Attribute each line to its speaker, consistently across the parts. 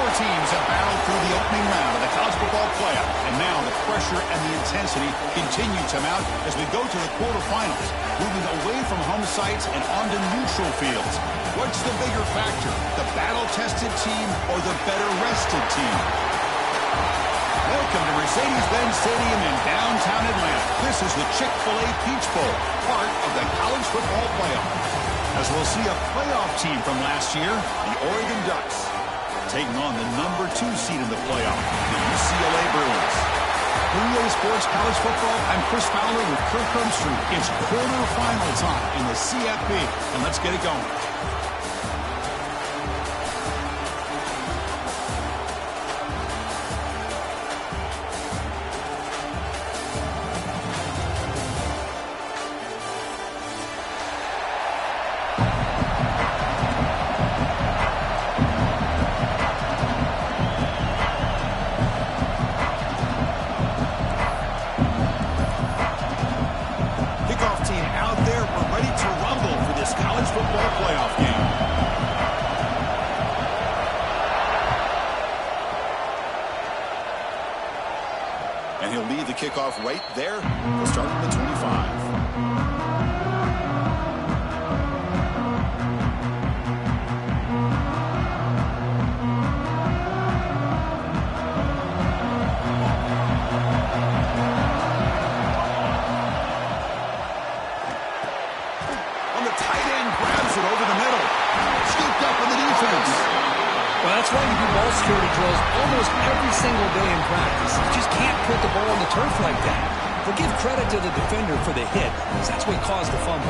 Speaker 1: Four teams have battled through the opening round of the college football playoff, and now the pressure and the intensity continue to mount as we go to the quarterfinals, moving away from home sites and onto neutral fields. What's the bigger factor, the battle-tested team or the better-rested team? Welcome to Mercedes-Benz Stadium in downtown Atlanta. This is the Chick-fil-A Peach Bowl, part of the college football playoff. As we'll see a playoff team from last year, the Oregon Ducks, taking on the number 2 seed in the playoff, the UCLA Bruins. For EA Sports College Football, I'm Chris Fowler with Kirk Herbstreit. It's quarterfinal time in the CFB, and let's get it going. Kickoff right there. We'll start at the 25. On the tight end, grabs it over the middle. Scooped up on the defense.
Speaker 2: Well, that's why you do ball security drills almost every single day in practice. You just can't put the ball on the turf like that. But give credit to the defender for the hit, because that's what caused the fumble.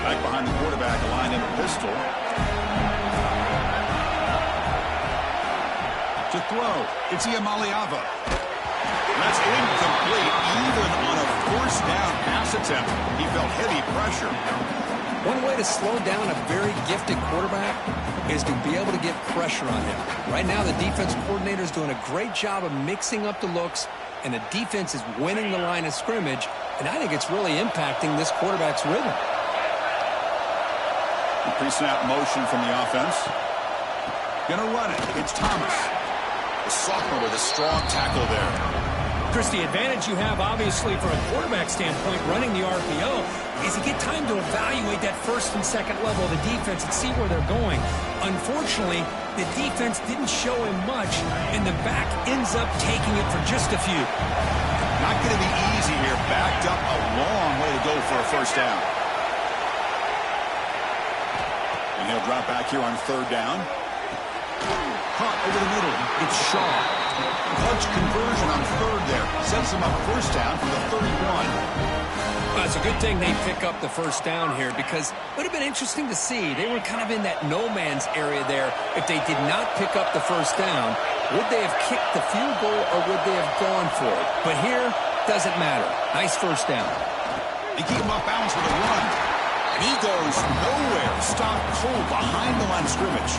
Speaker 1: Back behind the quarterback, aligned in a pistol. To throw, it's Iamaleava. That's incomplete, even on a first down pass attempt. He felt heavy pressure.
Speaker 2: One way to slow down a very gifted quarterback is to be able to get pressure on him. Right now, the defense coordinator is doing a great job of mixing up the looks, and the defense is winning the line of scrimmage, and I think it's really impacting this quarterback's rhythm.
Speaker 1: The pre-snap motion from the offense. Gonna run it. It's Thomas. The sophomore with a strong tackle there.
Speaker 2: Chris, the advantage you have, obviously, from a quarterback standpoint, running the RPO, is you get time to evaluate that first and second level of the defense and see where they're going. Unfortunately, the defense didn't show him much, and the back ends up taking it for just a few.
Speaker 1: Not going to be easy here. Backed up a long way to go for a first down. And he'll drop back here on third down. Caught over the middle. It's Shaw. Clutch conversion on third there. Sends him up first down from the 31.
Speaker 2: Well, it's a good thing they pick up the first down here, because it would have been interesting to see. They were kind of in that no man's area there. If they did not pick up the first down, would they have kicked the field goal or would they have gone for it? But here, doesn't matter. Nice first down.
Speaker 1: They keep him off balance with a run. And he goes nowhere. Stopped cold behind the line of scrimmage.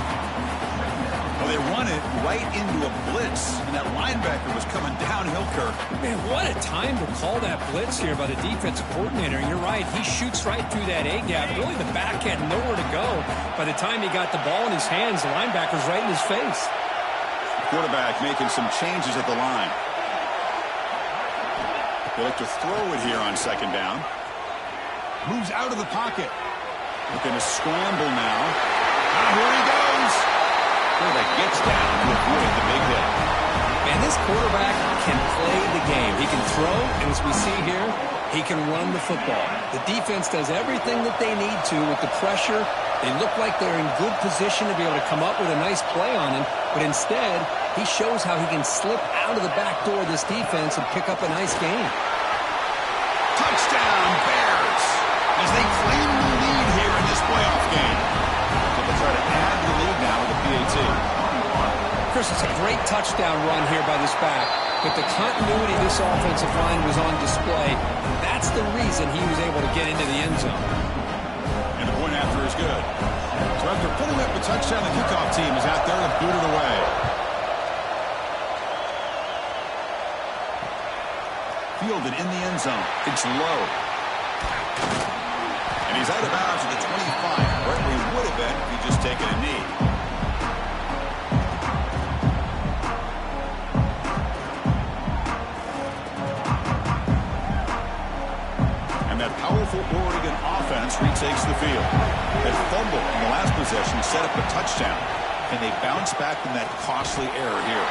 Speaker 1: Well, they run it right into a blitz, and that linebacker was coming downhill, Kirk.
Speaker 2: Man, what a time to call that blitz here by the defensive coordinator. And you're right, he shoots right through that A-gap. Really, the back had nowhere to go. By the time he got the ball in his hands, the linebacker's right in his face.
Speaker 1: Quarterback making some changes at the line. They like to throw it here on second down. Moves out of the pocket. Looking to scramble now. Ah, here he goes. Quarterback gets down to avoid the big hit.
Speaker 2: Man, this quarterback can play the game. He can throw, and as we see here, he can run the football. The defense does everything that they need to with the pressure. They look like they're in good position to be able to come up with a nice play on him, but instead, he shows how he can slip out of the back door of this defense and pick up a nice gain.
Speaker 1: Touchdown, Bears, as they claim the lead here in this playoff game. So they'll try to add the lead now with the PAT.
Speaker 2: Chris, it's a great touchdown run here by this back, but the continuity of this offensive line was on display. That's the reason he was able to get into the end zone.
Speaker 1: And the point after is good. So after putting up the touchdown, the kickoff team is out there to boot it away. fielded in the end zone. It's low. And he's out of bounds at the 25, right where he would have been if he'd just taken a knee. And that powerful Oregon offense retakes the field. That fumble in the last possession set up a touchdown. And they bounce back from that costly error here.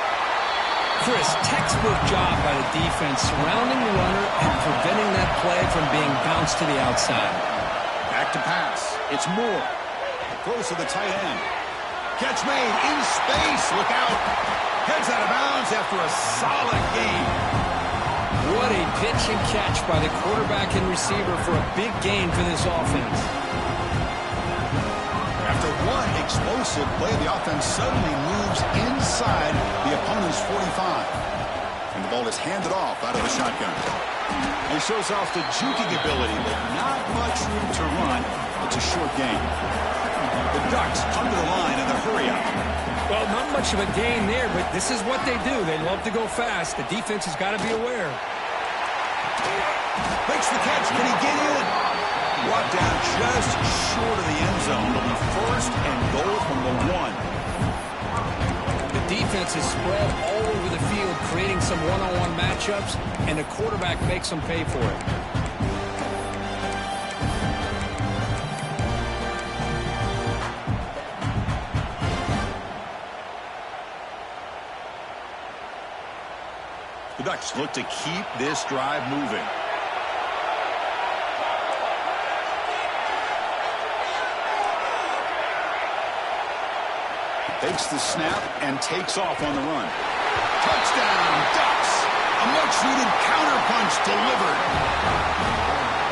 Speaker 2: Chris, textbook job by the defense surrounding the runner and preventing that play from being bounced to the outside.
Speaker 1: Back to pass. It's Moore. Throws to the tight end. Catch made in space. Look out. Heads out of bounds after a solid game.
Speaker 2: What a pitch and catch by the quarterback and receiver for a big gain for this offense.
Speaker 1: After one explosive play, the offense suddenly moves inside the opponent's 45. And the ball is handed off out of the shotgun. He shows off the juking ability, but not much room to run. It's a short game. The Ducks come to the line in the hurry-up.
Speaker 2: Well, not much of a gain there, but this is what they do. They love to go fast. The defense has got to be aware.
Speaker 1: Makes the catch. Can he get in? Brought down just short of the end zone. It'll be first and goal from the 1.
Speaker 2: The defense is spread all over the field, creating some one-on-one matchups, and the quarterback makes them pay for it.
Speaker 1: The Ducks look to keep this drive moving. Takes the snap and takes off on the run. Touchdown, Ducks! A much-needed counterpunch delivered.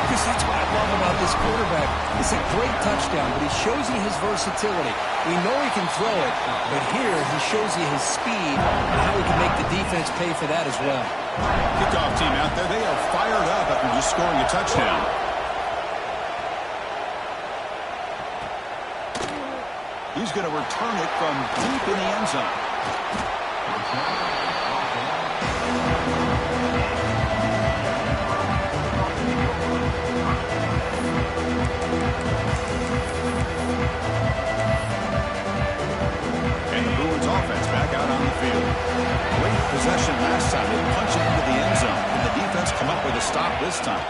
Speaker 2: Because that's what I love about this quarterback. It's a great touchdown, but he shows you his versatility. We know he can throw it, but here he shows you his speed and how he can make the defense pay for that as well.
Speaker 1: Kickoff team out there, they are fired up after just scoring a touchdown. He's going to return it from deep in the end zone. And the Bruins offense back out on the field. Great possession last time. They punch it into the end zone. And the defense come up with a stop this time.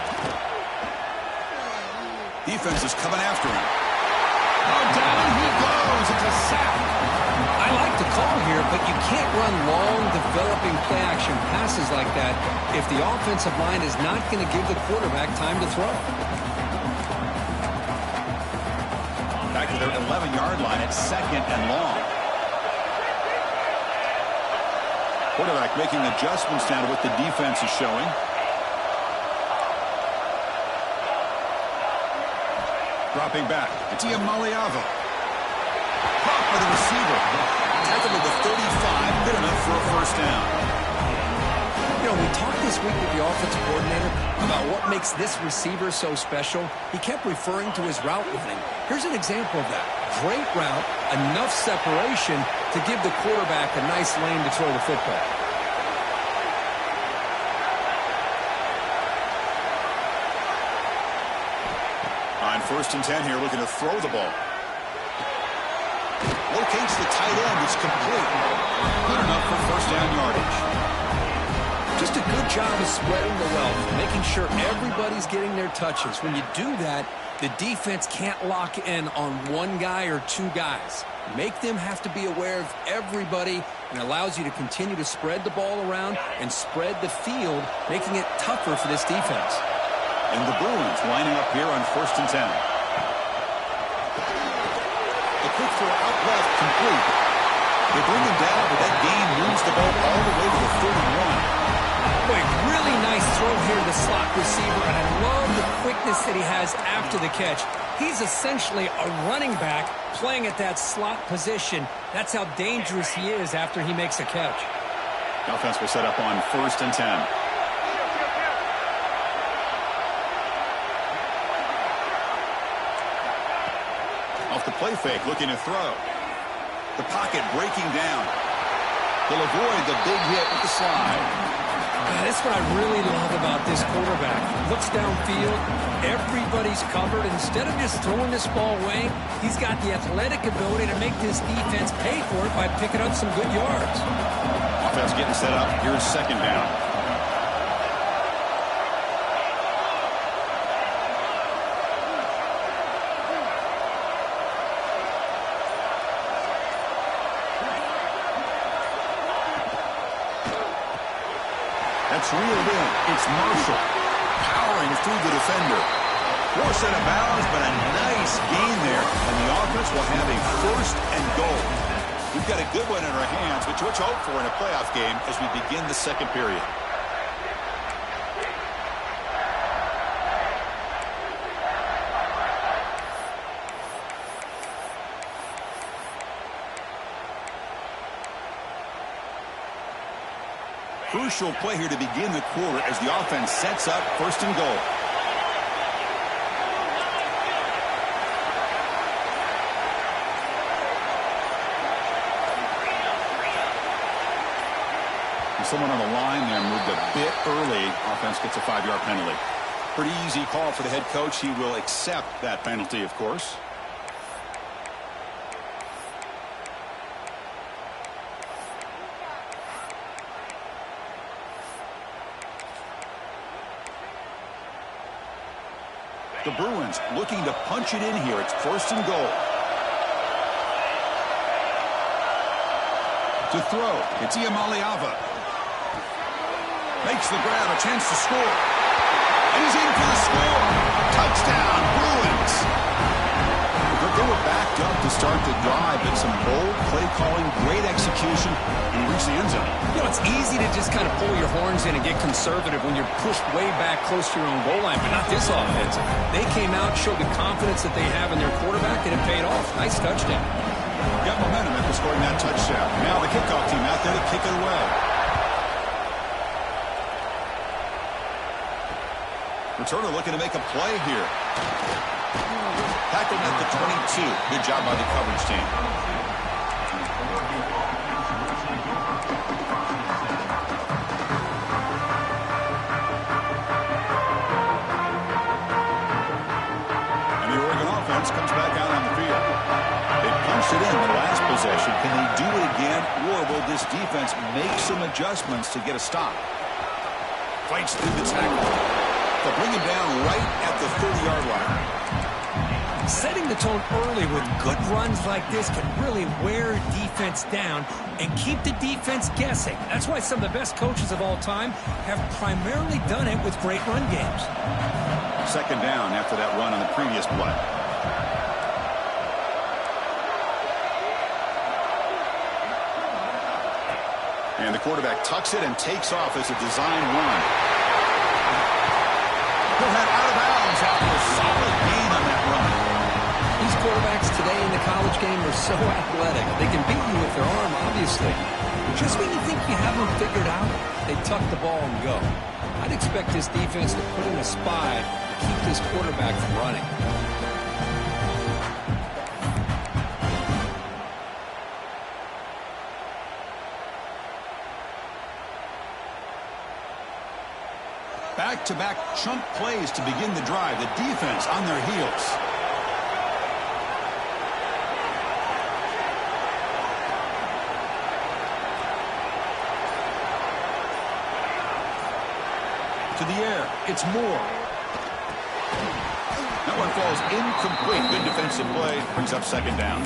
Speaker 1: Defense is coming after him. Oh, down he goes. It's a sack.
Speaker 2: I like the call here, but you can't run long, developing play-action passes like that if the offensive line is not going to give the quarterback time to throw.
Speaker 1: Back to their 11-yard line at 2nd and long. Quarterback making adjustments now to what the defense is showing. Dropping back. It's Iamaleava. Caught by the receiver. Tackled at the 35. Good enough for a first down.
Speaker 2: You know, we talked this week with the offensive coordinator about what makes this receiver so special. He kept referring to his route running. Here's an example of that. Great route, enough separation to give the quarterback a nice lane to throw the football.
Speaker 1: On 1st and 10 here, looking to throw the ball. Locates the tight end. It's complete. Good enough for first down yardage.
Speaker 2: Just a good job of spreading the wealth, making sure everybody's getting their touches. When you do that, the defense can't lock in on one guy or two guys. Make them have to be aware of everybody, and allows you to continue to spread the ball around and spread the field, making it tougher for this defense.
Speaker 1: And the Bruins lining up here on 1st and 10. The quick throw out left, complete. They bring him down, but that gain moves the ball all the way to the 31.
Speaker 2: Boy, really nice throw here to the slot receiver, and I love the quickness that he has after the catch. He's essentially a running back playing at that slot position. That's how dangerous he is after he makes a catch.
Speaker 1: The offense will set up on 1st and 10. Off the play fake, looking to throw. The pocket breaking down. They'll avoid the big hit with the slide.
Speaker 2: That's what I really love about this quarterback. Looks downfield, everybody's covered. Instead of just throwing this ball away, he's got the athletic ability to make this defense pay for it by picking up some good yards.
Speaker 1: Offense getting set up. Here's second down. That's reeled in. It's Marshall powering through the defender. Forced out of bounds, but a nice gain there. And the offense will have a first and goal. We've got a good one in our hands, which what you hope for in a playoff game as we begin the second period. Crucial play here to begin the quarter as the offense sets up first and goal. And someone on the line there moved a bit early. Offense gets a 5-yard penalty. Pretty easy call for the head coach. He will accept that penalty, of course. The Bruins looking to punch it in here. It's first and goal. To throw, it's Iamaleava. Makes the grab, a chance to score. And he's in for the score. Touchdown, Bruins. They were backed up to start the drive, but some bold play calling, great execution, and he reached the end zone.
Speaker 2: You know, it's easy to just kind of pull your horns in and get conservative when you're pushed way back close to your own goal line, but not this offense. They came out, showed the confidence that they have in their quarterback, and it paid off. Nice touchdown.
Speaker 1: Got momentum after scoring that touchdown. Now the kickoff team out there to kick it away. Returner looking to make a play here. Tackled at the 22. Good job by the coverage team. And the Oregon offense comes back out on the field. They punched it in the last possession. Can they do it again, or will this defense make some adjustments to get a stop? Fights through the tackle. They'll bring him down right at the 30-yard line.
Speaker 2: Setting the tone early with good runs like this can really wear defense down and keep the defense guessing. That's why some of the best coaches of all time have primarily done it with great run games.
Speaker 1: Second down after that run on the previous play. And the quarterback tucks it and takes off as a design run. He'll head out of bounds after a solid gain on that run.
Speaker 2: These quarterbacks today in the college game are so athletic. They can beat you with their arm, obviously. Just when you think you have them figured out, they tuck the ball and go. I'd expect this defense to put in a spy to keep this quarterback from running.
Speaker 1: Back-to-back chunk plays to begin the drive. The defense on their heels. To the air, it's Moore. That one falls incomplete. Good defensive play, brings up second down.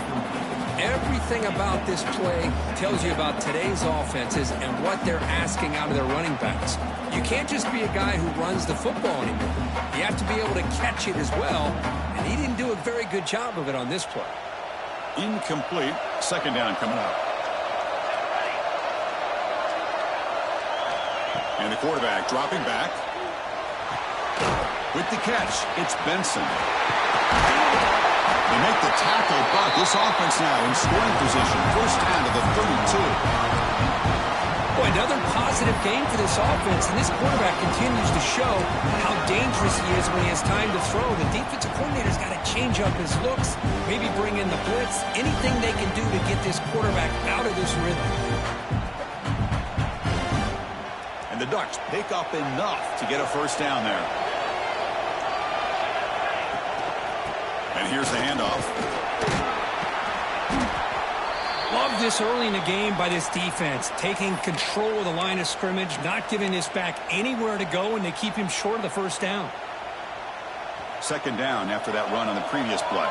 Speaker 2: Everything about this play tells you about today's offenses and what they're asking out of their running backs. You can't just be a guy who runs the football anymore. You have to be able to catch it as well, and he didn't do a very good job of it on this play.
Speaker 1: Incomplete. Second down coming up. And the quarterback dropping back. With the catch, it's Benson. They make the tackle, but this offense now in scoring position. First down to the 32.
Speaker 2: Boy, another positive game for this offense, and this quarterback continues to show how dangerous he is when he has time to throw. The defensive coordinator's got to change up his looks, maybe bring in the blitz, anything they can do to get this quarterback out of this rhythm.
Speaker 1: And the Ducks pick up enough to get a first down there. And here's the handoff.
Speaker 2: Love this early in the game by this defense, taking control of the line of scrimmage, not giving this back anywhere to go, and they keep him short of the first down.
Speaker 1: Second down after that run on the previous play.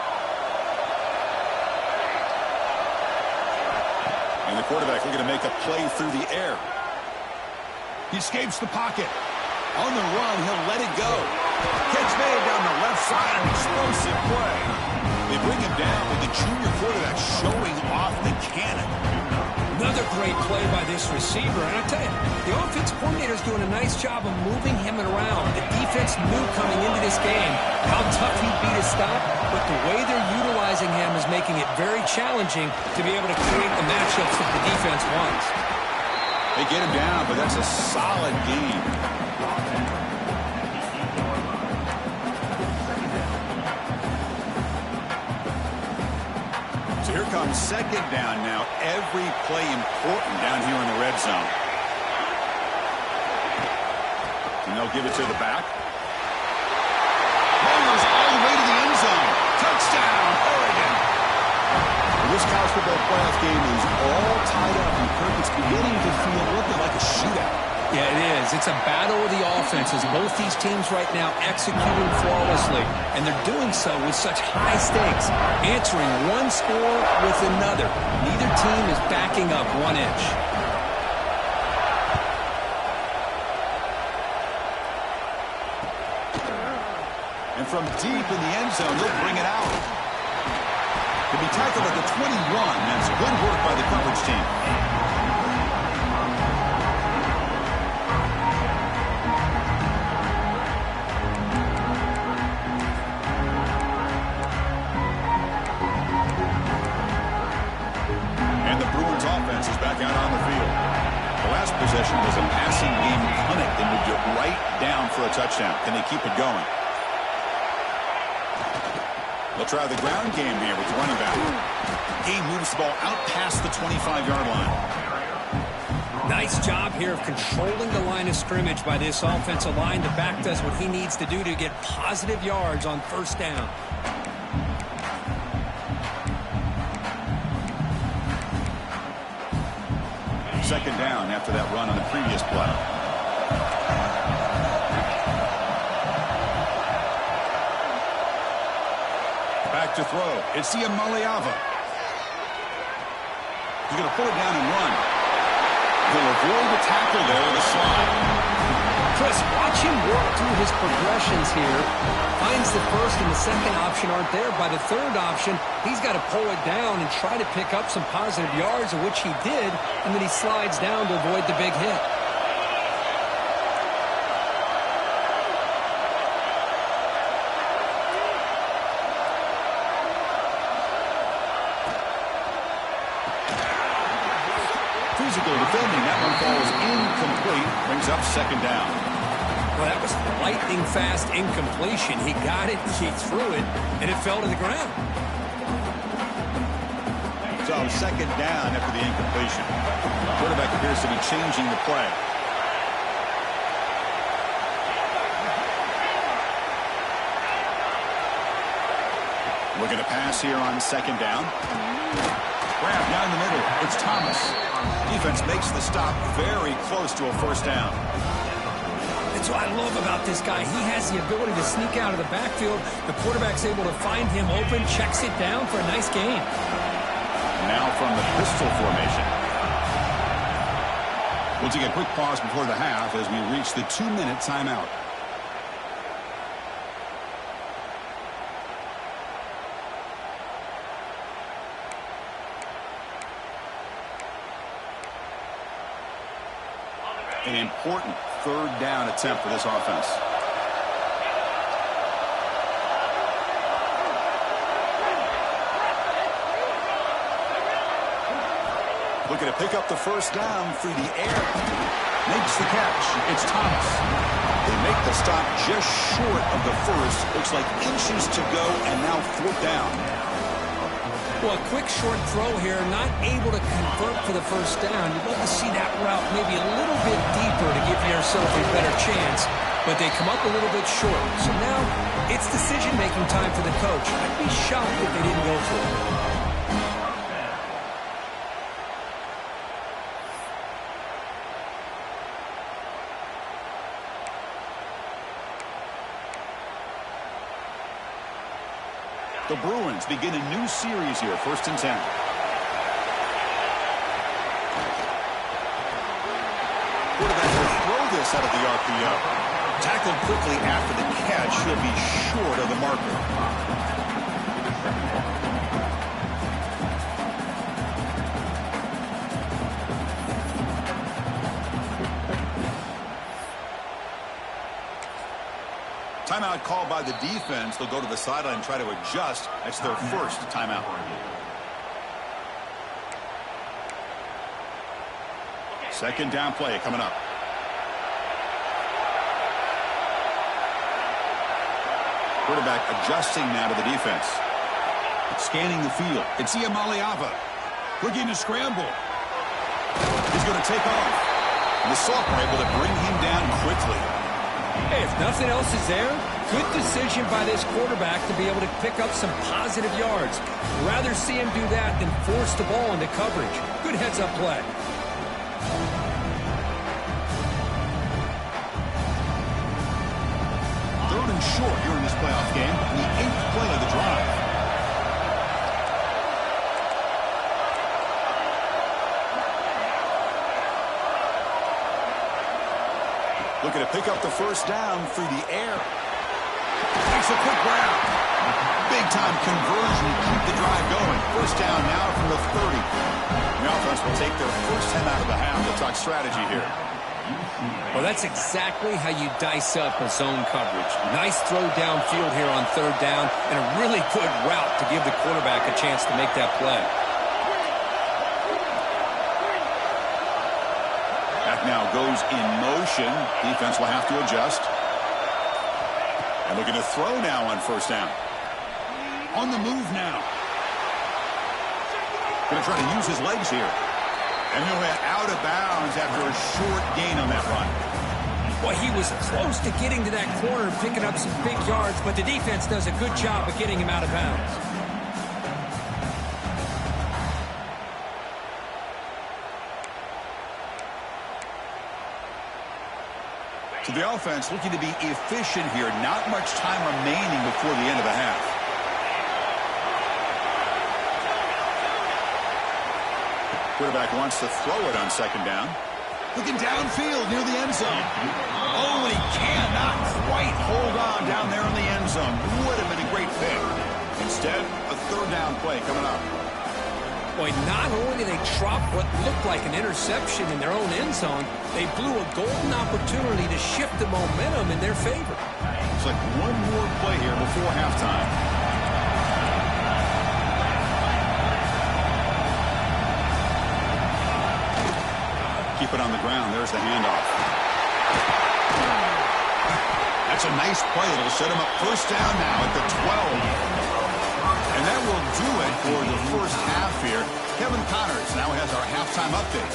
Speaker 1: And the quarterback looking to make a play through the air. He escapes the pocket. On the run, he'll let it go. Catch made down the left side. Explosive play. They bring him down with the junior quarterback showing off the cannon.
Speaker 2: Another great play by this receiver. And I tell you, the offense coordinator is doing a nice job of moving him around. The defense knew coming into this game how tough he'd be to stop, but the way they're utilizing him is making it very challenging to be able to create the matchups that the defense wants.
Speaker 1: They get him down, but that's a solid game. So here comes second down now. Every play important down here in the red zone. And they'll give it to the back. Bowlers all the way to the end zone. Touchdown, Oregon. This college football playoff game is all tied up, and Kirk, it's beginning to feel a little bit like a shootout.
Speaker 2: Yeah, it is. It's a battle of the offenses. Both these teams right now executing flawlessly, and they're doing so with such high stakes, answering one score with another. Neither team is backing up 1 inch.
Speaker 1: And from deep in the end zone, they'll bring it out. To be tackled at the 21, that's good work by the coverage team. And the Bruins offense is back out on the field. The last possession was a passing game clinic. They moved it right down for a touchdown. Can they keep it going? They'll try the ground game here with the running back. He moves the ball out past the 25-yard line.
Speaker 2: Nice job here of controlling the line of scrimmage by this offensive line. The back does what he needs to do to get positive yards on first down.
Speaker 1: Second down after that run on the previous play. Back to throw. It's Maliava. He's going to pull it down and run. He'll avoid the tackle there with a slide.
Speaker 2: Chris, watch him work through his progressions here. Finds the first and the second option aren't there. By the third option, he's got to pull it down and try to pick up some positive yards, of which he did, and then he slides down to avoid the big hit.
Speaker 1: Physical defending. That one falls incomplete. Brings up second down.
Speaker 2: Well, that was lightning-fast incompletion. He got it, he threw it, and it fell to the ground.
Speaker 1: So second down after the incompletion. The quarterback appears to be changing the play. Looking to pass here on second down. Grab down the middle. It's Thomas. Defense makes the stop very close to a first down.
Speaker 2: That's what I love about this guy. He has the ability to sneak out of the backfield. The quarterback's able to find him open, checks it down for a nice gain.
Speaker 1: Now from the pistol formation. We'll take a quick pause before the half as we reach the 2-minute timeout. An important third down attempt for this offense. Looking to pick up the first down through the air. Makes the catch. It's Thomas. They make the stop just short of the first. Looks like inches to go, and now fourth down.
Speaker 2: Well, a quick short throw here, not able to convert for the first down. You'd love to see that route maybe a little bit deeper to give yourself a better chance, but they come up a little bit short. So now it's decision-making time for the coach. I'd be shocked if they didn't go for it.
Speaker 1: The Bruins begin a new series here, 1st and 10. Quarterback will throw this out of the RPO. Tackled quickly after the catch. He'll be short of the marker. Timeout called by the defense. They'll go to the sideline and try to adjust. That's their first timeout. Second down play coming up. Quarterback adjusting now to the defense. Scanning the field. It's Iamaleava. Looking to scramble. He's going to take off. And the Sophomore able to bring him down quickly.
Speaker 2: Hey, if nothing else is there, good decision by this quarterback to be able to pick up some positive yards. Rather see him do that than force the ball into coverage. Good heads-up play.
Speaker 1: Third and short here in this playoff game. The 8th play of the drive. Looking to pick up the first down through the air. Takes a quick grab. Big-time conversion to keep the drive going. First down now from the 30. The offense will take their first 10 out of the half. They'll talk strategy here.
Speaker 2: Well, that's exactly how you dice up a zone coverage. Nice throw downfield here on 3rd down, and a really good route to give the quarterback a chance to make that play.
Speaker 1: Now goes in motion. Defense will have to adjust. And looking to throw now on 1st down. On the move now. Going to try to use his legs here. And he'll head out of bounds after a short gain on that run.
Speaker 2: Well, he was close to getting to that corner, picking up some big yards, but the defense does a good job of getting him out of bounds.
Speaker 1: So the offense looking to be efficient here. Not much time remaining before the end of the half. Quarterback wants to throw it on 2nd down. Looking downfield near the end zone. Oh, and he cannot quite hold on down there in the end zone. Would have been a great pick. Instead, a 3rd down play coming up.
Speaker 2: Boy, not only did they drop what looked like an interception in their own end zone, they blew a golden opportunity to shift the momentum in their favor.
Speaker 1: It's like one more play here before halftime. Keep it on the ground. There's the handoff. That's a nice play. It'll set him up 1st down now at the 12. And that will do it for the first half here. Kevin Connors now has our halftime update.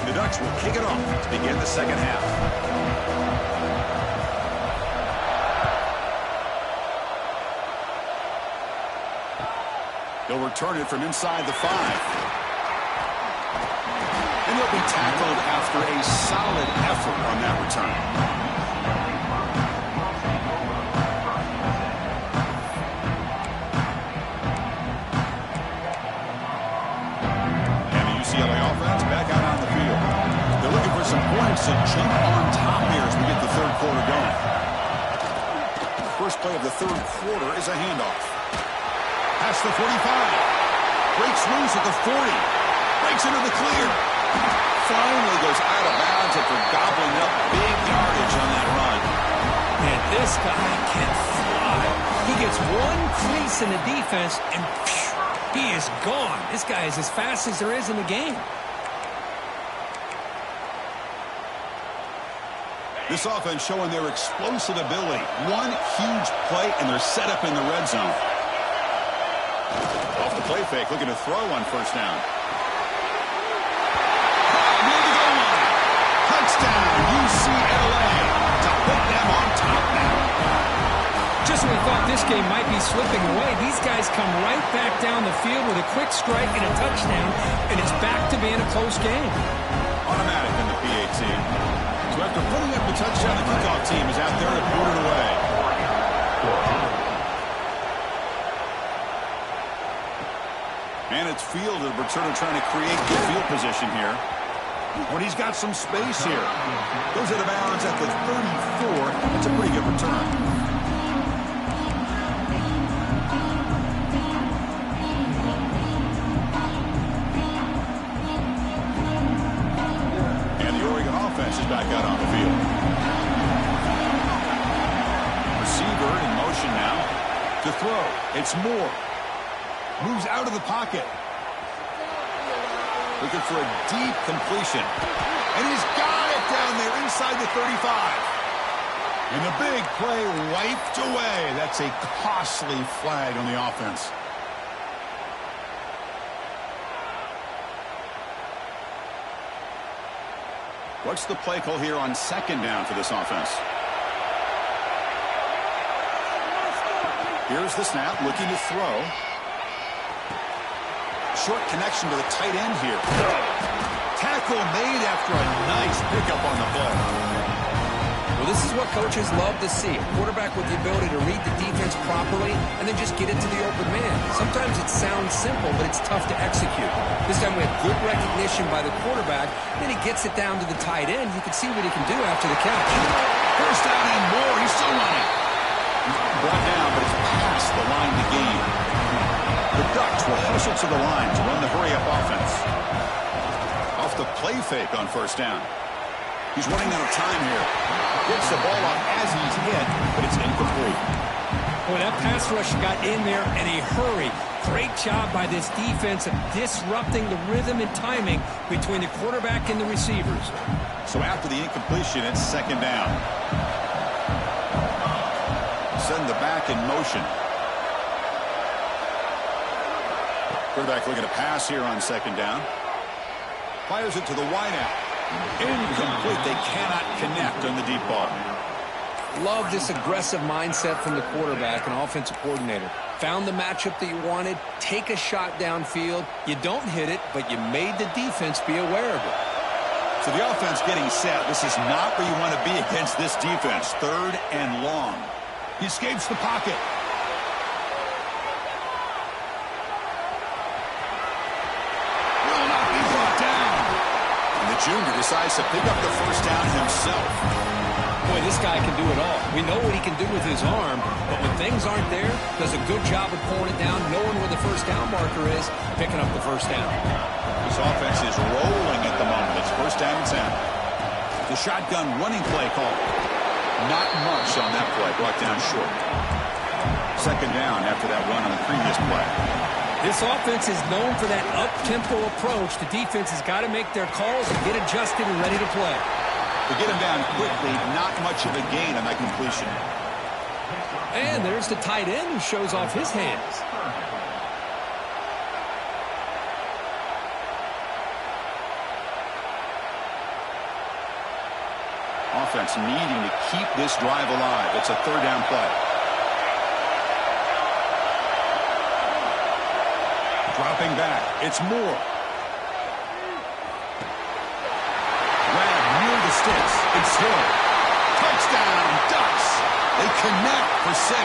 Speaker 1: The Ducks will kick it off to begin the second half. They'll return it from inside the 5. And they'll be tackled after a solid effort on that return. Some points to jump on top here as we get the 3rd quarter going. First play of the 3rd quarter is a handoff. Past the 45. Breaks loose at the 40. Breaks into the clear. Finally goes out of bounds after gobbling up big yardage on that run.
Speaker 2: Man, this guy can fly. He gets one crease in the defense, and phew, he is gone. This guy is as fast as there is in the game.
Speaker 1: This offense showing their explosive ability. One huge play, and they're set up in the red zone. Off the play fake, looking to throw on first down. Near the goal line. Touchdown, UCLA, to put them on top now.
Speaker 2: Just when we thought this game might be slipping away, these guys come right back down the field with a quick strike and a touchdown, and it's back to being a close game.
Speaker 1: Automatic in the PAT. So after putting up the touchdown, the kickoff team is out there to put it away. And it's field, the returner trying to create good field position here. When he's got some space here. Goes out of bounds at the 34. That's a pretty good return. And the Oregon offense is back out on the field. Receiver in motion now to throw. It's Moore. Moves out of the pocket. Looking for a deep completion. And he's got it down there inside the 35. And the big play wiped away. That's a costly flag on the offense. What's the play call here on second down for this offense? Here's the snap, looking to throw. Short connection to the tight end here. Tackle made after a nice pickup on the play.
Speaker 2: Well, this is what coaches love to see. A quarterback with the ability to read the defense properly and then just get it to the open man. Sometimes it sounds simple, but it's tough to execute. This time we have good recognition by the quarterback. Then he gets it down to the tight end. You can see what he can do after the catch.
Speaker 1: First down and more. He's still running. Brought down, but it's past the line to gain. The Ducks will hustle to the line to run the hurry-up offense. Off the play fake on first down. He's running out of time here. Gets the ball off as he's hit, but it's incomplete.
Speaker 2: Boy, that pass rush got in there in a hurry. Great job by this defense of disrupting the rhythm and timing between the quarterback and the receivers.
Speaker 1: So after the incompletion, it's second down. Send the back in motion. Quarterback looking to pass here on second down. Fires it to the wideout. Incomplete. They cannot connect on the deep ball.
Speaker 2: Love this aggressive mindset from the quarterback and offensive coordinator. Found the matchup that you wanted. Take a shot downfield. You don't hit it, but you made the defense be aware of it.
Speaker 1: So the offense getting set. This is not where you want to be against this defense. Third and long. He escapes the pocket. Junior decides to pick up the first down himself.
Speaker 2: Boy, this guy can do it all. We know what he can do with his arm, but when things aren't there, does a good job of pulling it down, knowing where the first down marker is, picking up the first down.
Speaker 1: This offense is rolling at the moment. It's first down and 10. The shotgun running play call. Not much on that play, brought down short. Second down after that run on the previous play.
Speaker 2: This offense is known for that up-tempo approach. The defense has got to make their calls and get adjusted and ready to play.
Speaker 1: To get him down quickly, not much of a gain on that completion.
Speaker 2: And there's the tight end who shows off his hands.
Speaker 1: Offense needing to keep this drive alive. It's a third down play. Dropping back. It's Moore. Grab near the sticks. It's Hill. Touchdown, Ducks. They connect for 6.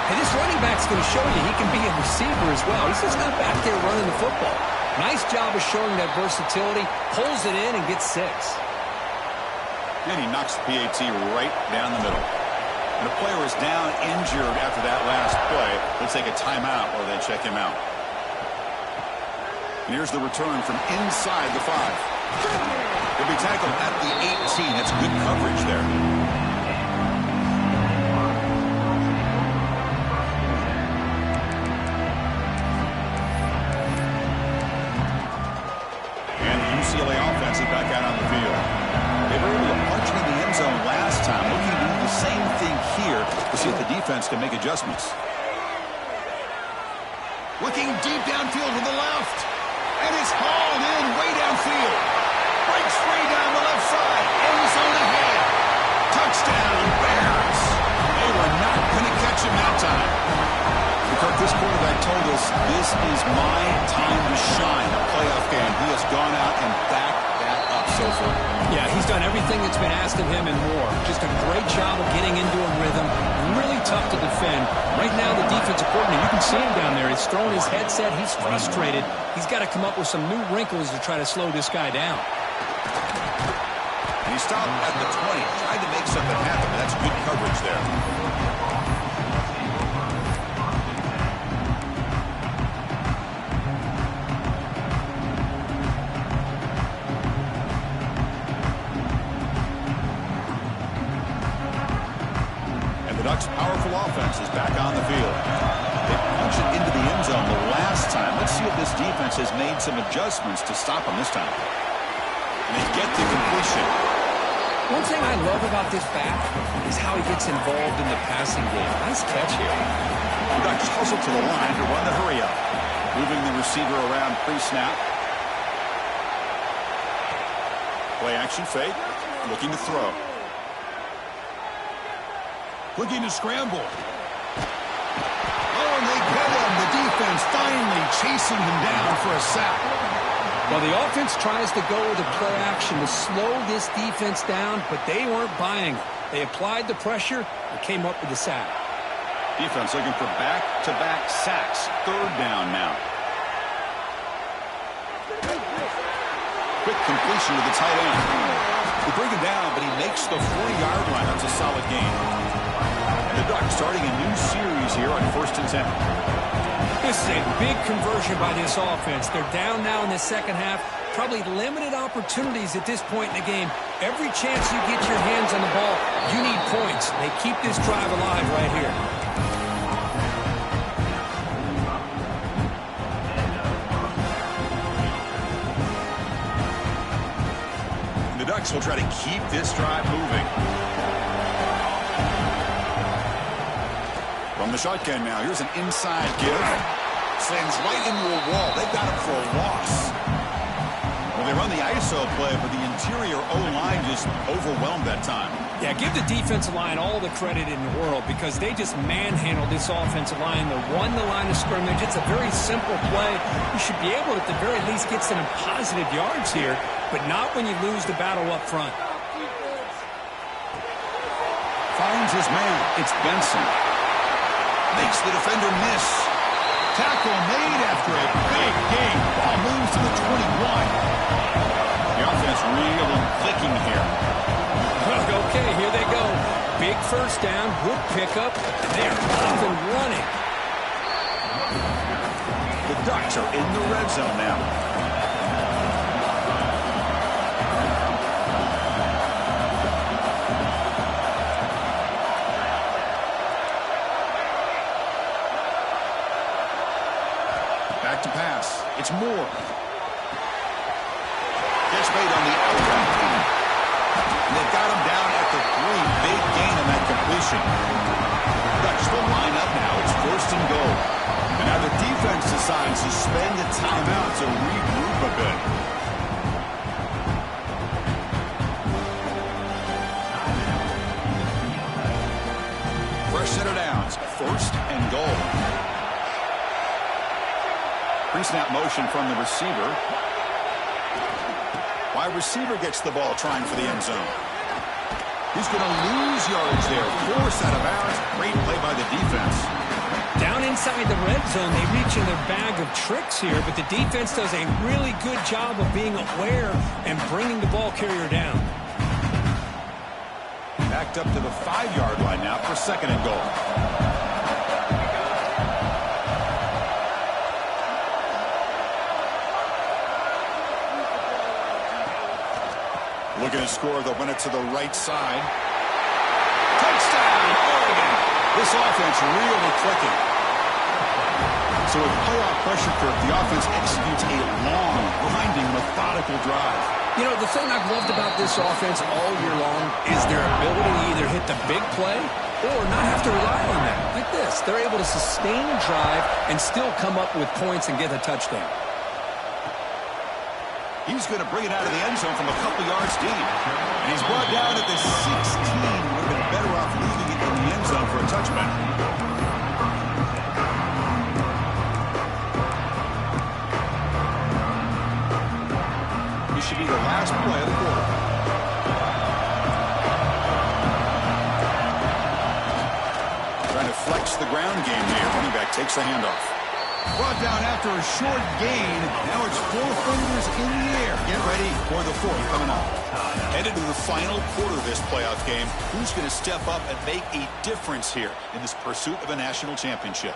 Speaker 2: And this running back's going to show you he can be a receiver as well. He's just not back there running the football. Nice job of showing that versatility. Pulls it in and gets 6.
Speaker 1: And he knocks the PAT right down the middle. And the player is down injured after that last play. Let's take a timeout while they check him out. And here's the return from inside the 5. He'll be tackled at the 18. That's good coverage there. And the UCLA offense is back out on the field. They were able to punch defense can make adjustments. Looking deep downfield to the left. And it's hauled in way downfield. Breaks free down the left side. End zone ahead. Touchdown, Bears. They were not going to catch him that time. Kirk, this quarterback told us this is my time to shine. A playoff game. He has gone out and backed that up so far.
Speaker 2: Yeah, he's done everything that's been asked of him and more. Just a great job of getting into a rhythm. Really tough to defend. Right now, the defensive coordinator, you can see him down there. He's throwing his headset. He's frustrated. He's got to come up with some new wrinkles to try to slow this guy down.
Speaker 1: And he stopped at the 20. Tried to make something happen. That's good coverage there. Ducks' powerful offense is back on the field. They punched it into the end zone the last time. Let's see if this defense has made some adjustments to stop them this time. And they get the completion.
Speaker 2: One thing I love about this back is how he gets involved in the passing game. Nice catch here.
Speaker 1: The Ducks hustle to the line to run the hurry up. Moving the receiver around pre-snap. Play action fake. Looking to throw. Looking to scramble. Oh, and they get him. The defense finally chasing him down for a sack.
Speaker 2: Well, the offense tries to go with a play action to slow this defense down, but they weren't buying it. They applied the pressure and came up with the sack.
Speaker 1: Defense looking for back-to-back sacks. Third down now. Quick completion to the tight end. They bring him down, but he makes the 40-yard line. That's a solid gain. The Ducks starting a new series here on 1st and 10.
Speaker 2: This is a big conversion by this offense. They're down now in the second half. Probably limited opportunities at this point in the game. Every chance you get your hands on the ball, you need points. They keep this drive alive right here.
Speaker 1: The Ducks will try to keep this drive moving. From the shotgun now, here's an inside give. Sends right into a wall. They've got him for a loss. Well, they run the ISO play, but the interior O-line just overwhelmed that time.
Speaker 2: Yeah, give the defensive line all the credit in the world because they just manhandled this offensive line. They won the line of scrimmage. It's a very simple play. You should be able to, at the very least, get some positive yards here, but not when you lose the battle up front.
Speaker 1: Finds his man. It's Benson. Makes the defender miss. Tackle made after a big gain. Ball moves to the 21. The offense really clicking here.
Speaker 2: Okay, here they go. Big first down, good pickup. They're off and running.
Speaker 1: The Ducks are in the red zone now. Back to pass. It's Moore. Catch made on the outright gain. And they've got him down at the 3. Big gain on that completion. Ducks will line up now. It's 1st and goal. And now the defense decides to spend a timeout to regroup a bit. Fresh set of downs. 1st and goal. Pre-snap motion from the receiver. Wide receiver gets the ball trying for the end zone. He's going to lose yards there. Force out of bounds. Great play by the defense.
Speaker 2: Down inside the red zone, they reach in their bag of tricks here, but the defense does a really good job of being aware and bringing the ball carrier down.
Speaker 1: Backed up to the 5-yard line now for 2nd and goal. Looking to score, they'll win it to the right side. Touchdown, Oregon! This offense really clicking. So with playoff pressure curve, the offense executes a long, grinding, methodical drive.
Speaker 2: You know, the thing I've loved about this offense all year long is their ability to either hit the big play or not have to rely on that. Like this, they're able to sustain a drive and still come up with points and get a touchdown.
Speaker 1: He's going to bring it out of the end zone from a couple yards deep. And he's brought down at the 16. Would have been better off leaving it in the end zone for a touchback. This should be the last play of the quarter. Trying to flex the ground game here. Running back takes the handoff. Brought down after a short gain. Now it's 4 fingers in the air. Get ready for the fourth coming up. Headed to the final quarter of this playoff game. Who's going to step up and make a difference here in this pursuit of a national championship?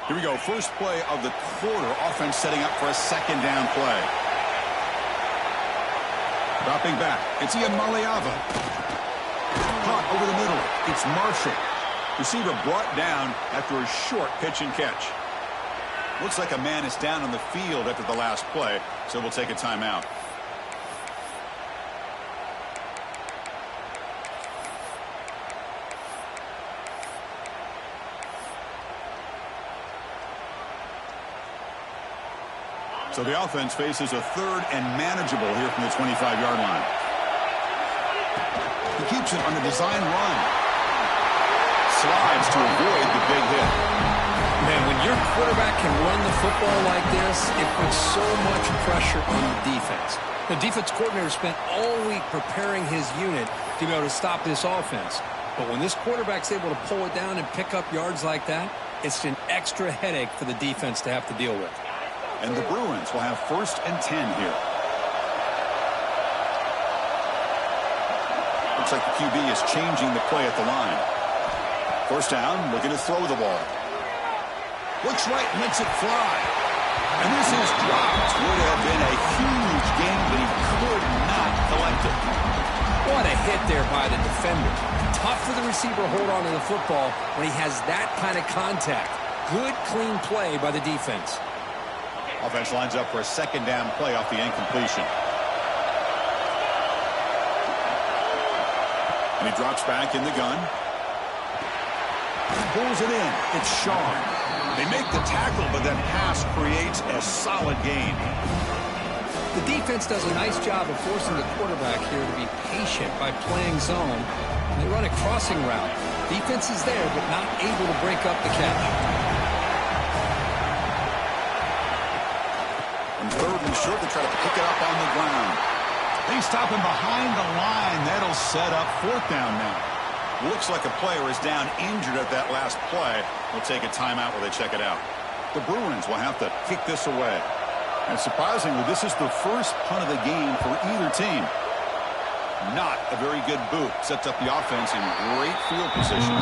Speaker 1: Here we go. First play of the quarter. Offense setting up for a second down play. Dropping back. It's Iamaleava. Caught over the middle. It's Marshall. Receiver brought down after a short pitch and catch. Looks like a man is down on the field after the last play, so we'll take a timeout. So the offense faces a third and manageable here from the 25-yard line. He keeps it on a design run. Slides to avoid the big hit.
Speaker 2: Man, when your quarterback can run the football like this, it puts so much pressure on the defense. The defense coordinator spent all week preparing his unit to be able to stop this offense. But when this quarterback's able to pull it down and pick up yards like that, it's an extra headache for the defense to have to deal with.
Speaker 1: And the Bruins will have 1st and 10 here. Looks like the QB is changing the play at the line. First down, looking to throw the ball. Looks right, lets it fly. And this is dropped. Would have been a huge gain, but he could not collect it.
Speaker 2: What a hit there by the defender. Tough for the receiver to hold on to the football when he has that kind of contact. Good, clean play by the defense.
Speaker 1: Offense lines up for a second down play off the incompletion. And he drops back in the gun. He pulls it in. It's Shaw. They make the tackle, but that pass creates a solid gain.
Speaker 2: The defense does a nice job of forcing the quarterback here to be patient by playing zone. They run a crossing route. Defense is there, but not able to break up the catch.
Speaker 1: Third and short to try to pick it up on the ground. They stop him behind the line. That'll set up 4th down now. Looks like a player is down injured at that last play. We'll take a timeout while they check it out. The Bruins will have to kick this away. And surprisingly, this is the first punt of the game for either team. Not a very good boot. Sets up the offense in great field position.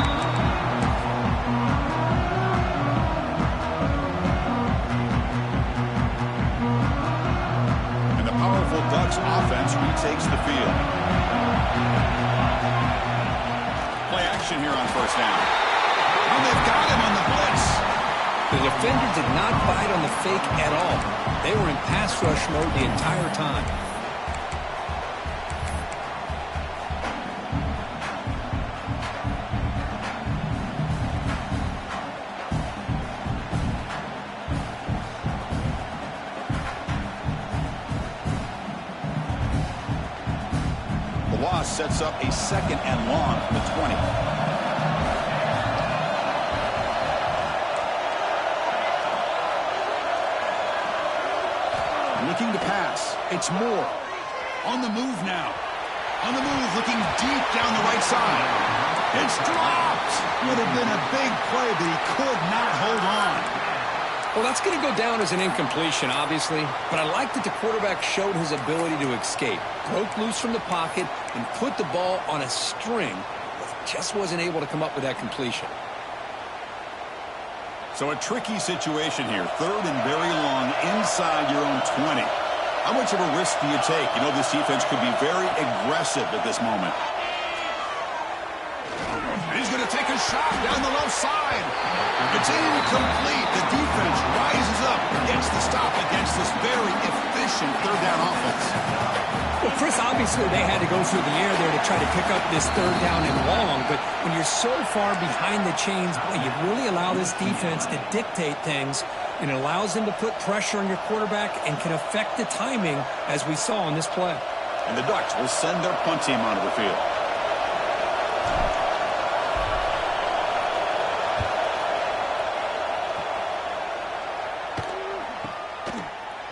Speaker 1: Ducks offense retakes the field. Play action here on first down. And they've got him on the blitz.
Speaker 2: The defender did not bite on the fake at all. They were in pass rush mode the entire time.
Speaker 1: Sets up a second and long from the 20. Looking to pass. It's Moore. On the move now. On the move, looking deep down the right side. It's dropped. Would have been a big play, but he could not hold on.
Speaker 2: Well, that's going to go down as an incompletion, obviously, but I like that the quarterback showed his ability to escape, broke loose from the pocket, and put the ball on a string, but just wasn't able to come up with that completion.
Speaker 1: So a tricky situation here. 3rd and very long inside your own 20. How much of a risk do you take? You know, this defense could be very aggressive at this moment. He's going to take a shot down the left side. It's incomplete. The stop against this very efficient third down offense.
Speaker 2: Well, Chris, obviously they had to go through the air there to try to pick up this third down and long, but when you're so far behind the chains, boy, you really allow this defense to dictate things, and it allows them to put pressure on your quarterback and can affect the timing, as we saw on this play.
Speaker 1: And the Ducks will send their punt team onto the field.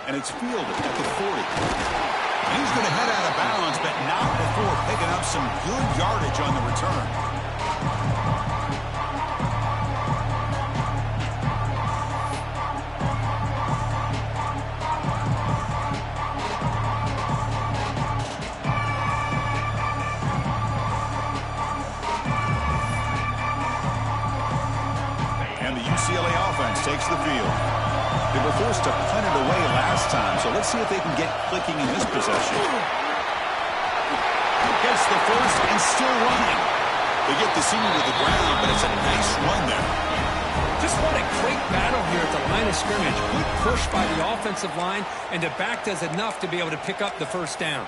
Speaker 1: And it's fielded at the 40. He's going to head out of bounds, but not before picking up some good yardage on the return. And the UCLA offense takes the field. They were forced to punt it away last time, so let's see if they can get clicking in this possession. Gets the first and still running. They get the senior to the ground, but it's a nice run there.
Speaker 2: Just what a great battle here at the line of scrimmage. Good push by the offensive line, and the back does enough to be able to pick up the first down.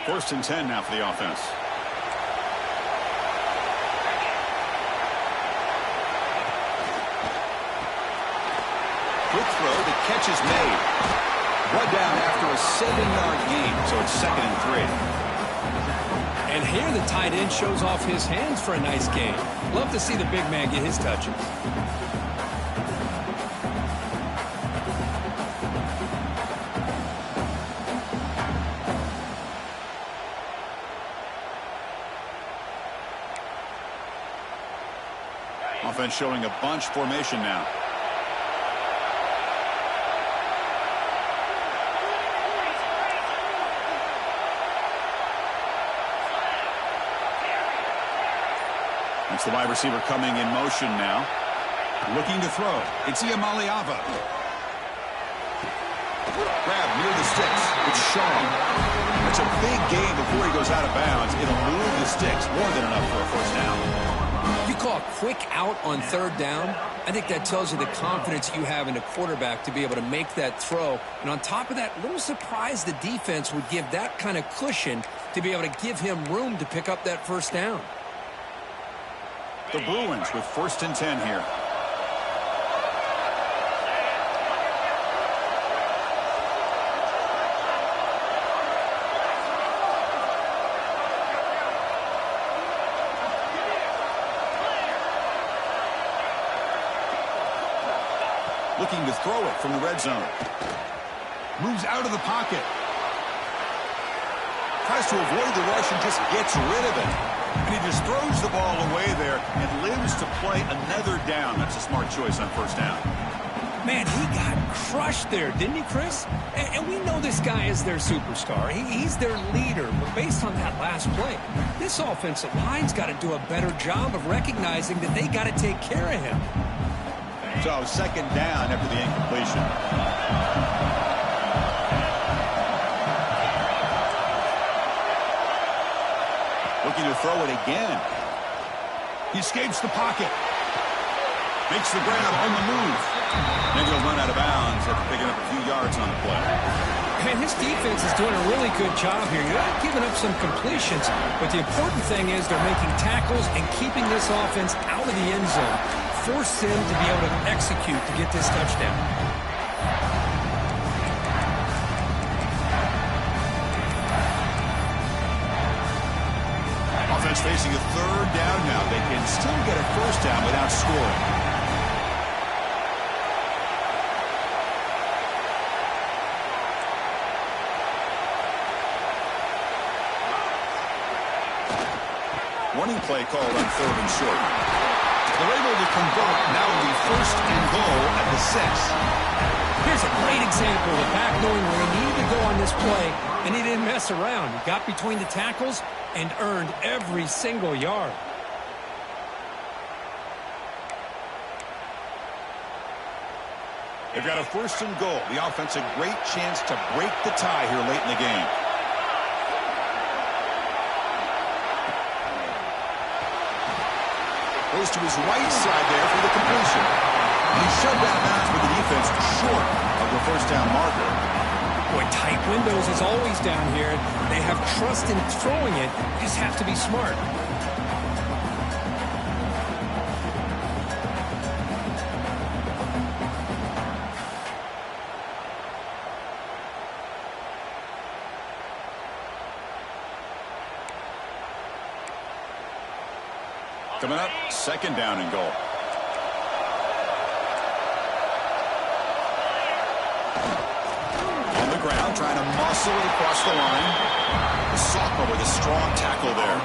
Speaker 1: First and 10 now for the offense. Quick throw, the catch is made. Brought down after a 7-yard gain, so it's 2nd and 3.
Speaker 2: And here the tight end shows off his hands for a nice gain. Love to see the big man get his touches.
Speaker 1: Offense showing a bunch formation now. It's the wide receiver coming in motion now. Looking to throw. It's Iamaleava. Grab near the sticks. It's Shaw. It's a big gain before he goes out of bounds. It'll move the sticks. More than enough for a first down.
Speaker 2: You call a quick out on third down. I think that tells you the confidence you have in a quarterback to be able to make that throw. And on top of that, a little surprised the defense would give that kind of cushion to be able to give him room to pick up that first down.
Speaker 1: The Bruins with 1st and 10 here. Looking to throw it from the red zone. Moves out of the pocket. Tries to avoid the rush and just gets rid of it. And he just throws the ball away there and lives to play another down. That's a smart choice on first down.
Speaker 2: Man, he got crushed there, didn't he, Chris? And we know this guy is their superstar. He's their leader. But based on that last play, this offensive line's got to do a better job of recognizing that they got to take care of him.
Speaker 1: So 2nd down after the incompletion. Looking to throw it again. He escapes the pocket. Makes the grab on the move. Maybe he'll run out of bounds after picking up a few yards on the play.
Speaker 2: And his defense is doing a really good job here. You're not giving up some completions, but the important thing is they're making tackles and keeping this offense out of the end zone. Force him to be able to execute to get this touchdown.
Speaker 1: Offense facing a 3rd down now. They can still get a first down without scoring. Running play called on 3rd and short. They're able to convert. Now it'll be 1st and goal at the 6.
Speaker 2: Here's a great example of the back knowing where he needed to go on this play, and he didn't mess around. He got between the tackles and earned every single yard.
Speaker 1: They've got a 1st and goal. The offense a great chance to break the tie here late in the game. Goes to his right side there for the completion. He shoved that pass with the defense short of the first down marker.
Speaker 2: Boy, tight windows is always down here. They have trust in throwing it. You just have to be smart.
Speaker 1: Coming up, second down and goal. On the ground, trying to muscle it across the line. The sophomore with a strong tackle there.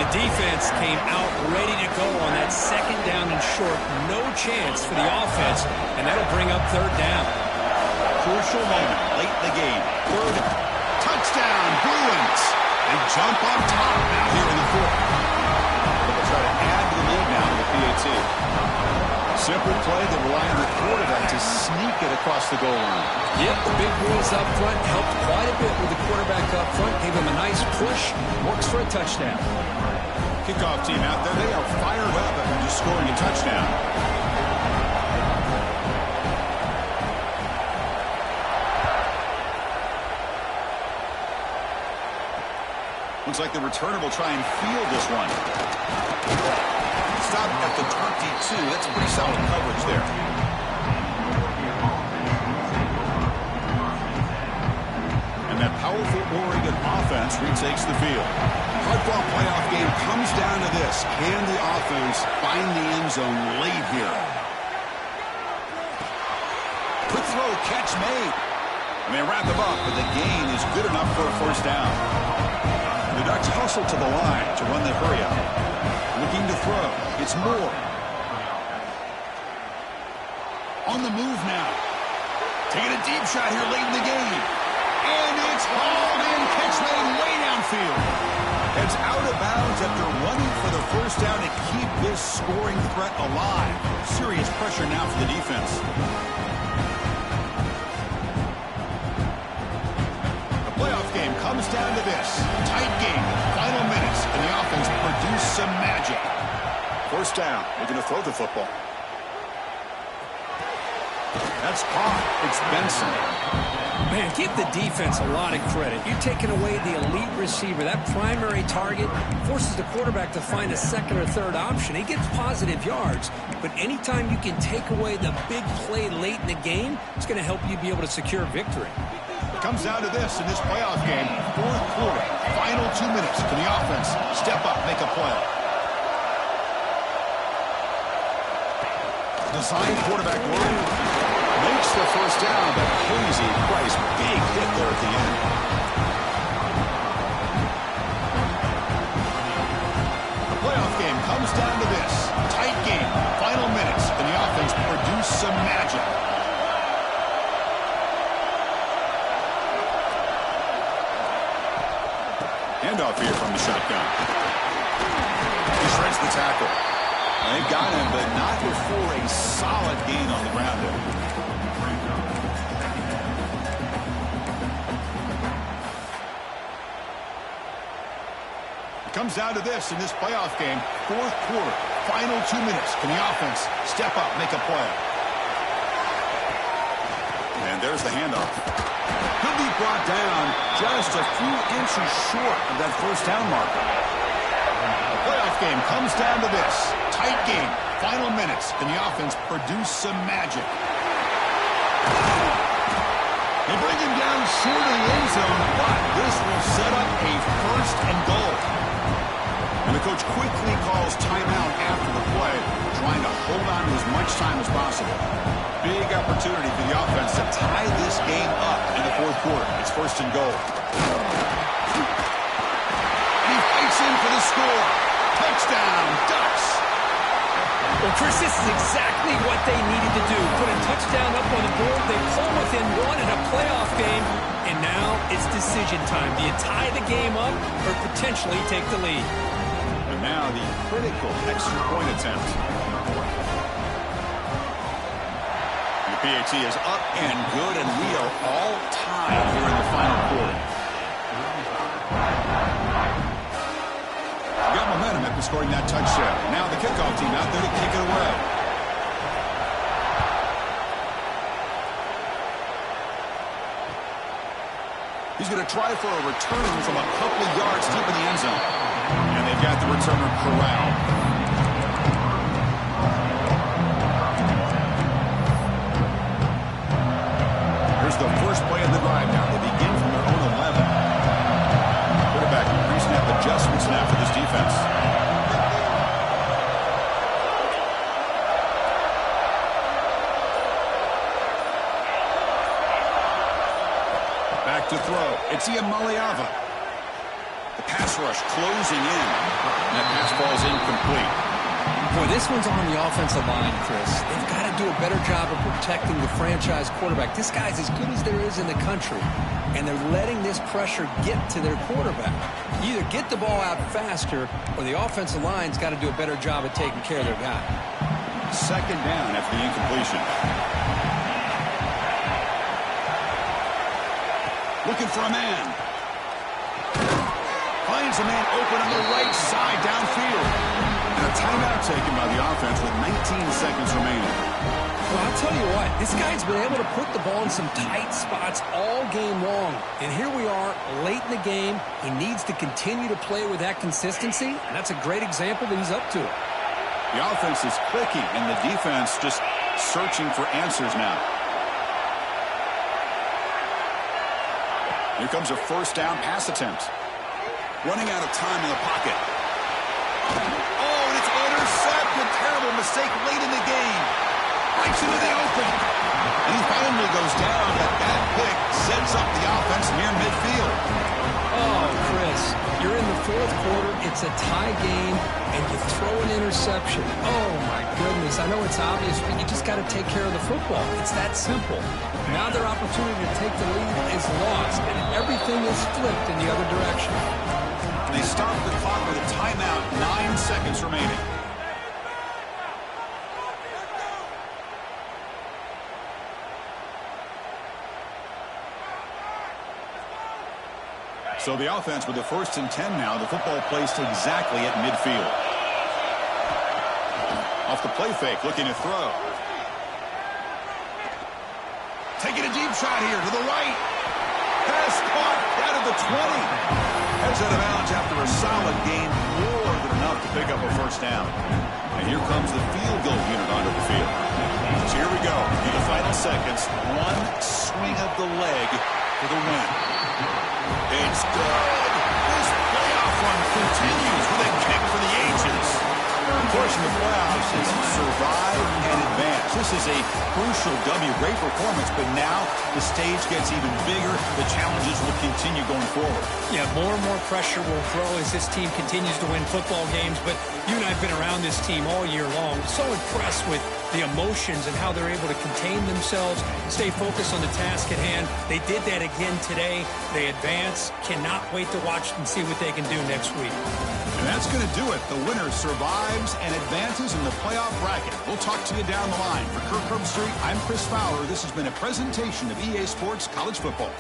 Speaker 2: The defense came out ready to go on that second down and short. No chance for the offense, and that'll bring up third down.
Speaker 1: Crucial moment late in the game. Third touchdown, Bruins. They jump on top now here in the fourth. They'll try to add to the lead now to the PAT. Simple play that rely on the quarterback to sneak it across the goal line.
Speaker 2: Yep, the big boys up front helped quite a bit with the quarterback up front. Gave him a nice push. Works for a touchdown.
Speaker 1: Kickoff team out there. They are fired up after just scoring a touchdown. Looks like the returner will try and field this one. Stop at the 22. That's pretty solid coverage there. And that powerful Oregon offense retakes the field. Hard-fought playoff game comes down to this. Can the offense find the end zone late here? Quick throw, catch made. And they wrap him up, but the gain is good enough for a first down. The Ducks hustle to the line to run the hurry up. Looking to throw. It's Moore. On the move now. Taking a deep shot here late in the game. And it's hauled in. Catch made way downfield. It's out of bounds after running for the first down to keep this scoring threat alive. Serious pressure now for the defense. Game comes down to this. Tight game. Final minutes. And the offense produced some magic. First down. They're going to throw the football. That's caught. It's Benson.
Speaker 2: Man, give the defense a lot of credit. You're taking away the elite receiver. That primary target forces the quarterback to find a second or third option. He gets positive yards. But anytime you can take away the big play late in the game, it's going to help you be able to secure victory.
Speaker 1: It comes down to this in this playoff game. Fourth quarter, final 2 minutes. Can the offense step up, make a play? Design quarterback work. Makes the first down, but crazy Price. Big hit there at the end. The playoff game comes down to this. Tight game, final minutes. Can the offense produce some magic? Handoff here from the shotgun. He shreds the tackle. They've got him, but not before a solid gain on the ground there. It comes down to this in this playoff game. Fourth quarter, final 2 minutes. Can the offense step up, make a play? And there's the handoff. He'll be brought down just a few inches short of that first down marker. The playoff game comes down to this. Tight game. Final minutes. Can the offense produce some magic? They bring him down short of the end zone, but this will set up a first and goal. And the coach quickly calls timeout after the play, trying to hold on to as much time as possible. Big opportunity for the offense to tie this game up in the fourth quarter. It's first and goal. And he fights in for the score. Touchdown, Ducks.
Speaker 2: Well, Chris, this is exactly what they needed to do. Put a touchdown up on the board. They pull within one in a playoff game. And now it's decision time. Do you tie the game up or potentially take the lead?
Speaker 1: And now the critical extra point attempt. PAT is up and good, and we are all tied here in the final quarter. Got momentum at in scoring that touchdown. Now the kickoff team out there to kick it away. He's going to try for a return from a couple of yards deep in the end zone. And they've got the returner corralled. Here's the first play of the drive now. They begin from their own 11. Quarterback pre-snap adjustments now for this defense. Back to throw. It's Iamaleava. The pass rush closing in. And that pass falls incomplete.
Speaker 2: Boy, this one's on the offensive line, Chris. They've got to do a better job of protecting the franchise quarterback. This guy's as good as there is in the country, and they're letting this pressure get to their quarterback. You either get the ball out faster, or the offensive line's got to do a better job of taking care of their guy.
Speaker 1: Second down after the incompletion. Looking for a man. Finds a man open on the right side downfield. And a timeout taken by the offense with 19 seconds remaining.
Speaker 2: Well, I'll tell you what, this guy's been able to put the ball in some tight spots all game long. And here we are, late in the game. He needs to continue to play with that consistency. And that's a great example that he's up to it.
Speaker 1: The offense is clicking, and the defense just searching for answers now. Here comes a first down pass attempt. Running out of time in the pocket. Oh, and it's intercepted. Terrible mistake late in the game. Right into the open. And he finally goes down, but that pick sets up the offense near midfield.
Speaker 2: Oh, Chris, you're in the fourth quarter. It's a tie game, and you throw an interception. Oh, my goodness. I know it's obvious, but you just got to take care of the football. It's that simple. Now their opportunity to take the lead is lost, and everything is flipped in the other direction.
Speaker 1: They stop the clock with a timeout, 9 seconds remaining. So the offense with the 1st and 10 now. The football placed exactly at midfield. Off the play fake, looking to throw. Taking a deep shot here to the right. Pass caught out of the 20. Heads out of bounds after a solid game, more than enough to pick up a first down. And here comes the field goal unit onto the field. So here we go. In the final seconds, one swing of the leg for the win. It's good. This playoff run continues with a kick for the ages. Of course, in the playoffs, it's survive and advance. This is a crucial W. Great performance, but now the stage gets even bigger. The challenges will continue going forward.
Speaker 3: Yeah, more and more pressure will grow as this team continues to win football games. But you and I have been around this team all year long. So impressed with the emotions and how they're able to contain themselves, stay focused on the task at hand. They did that again today. They advance. Cannot wait to watch and see what they can do next week.
Speaker 1: And that's going to do it. The winner survives and advances in the playoff bracket. We'll talk to you down the line. For Kirk Herbstreit, I'm Chris Fowler. This has been a presentation of EA Sports College Football.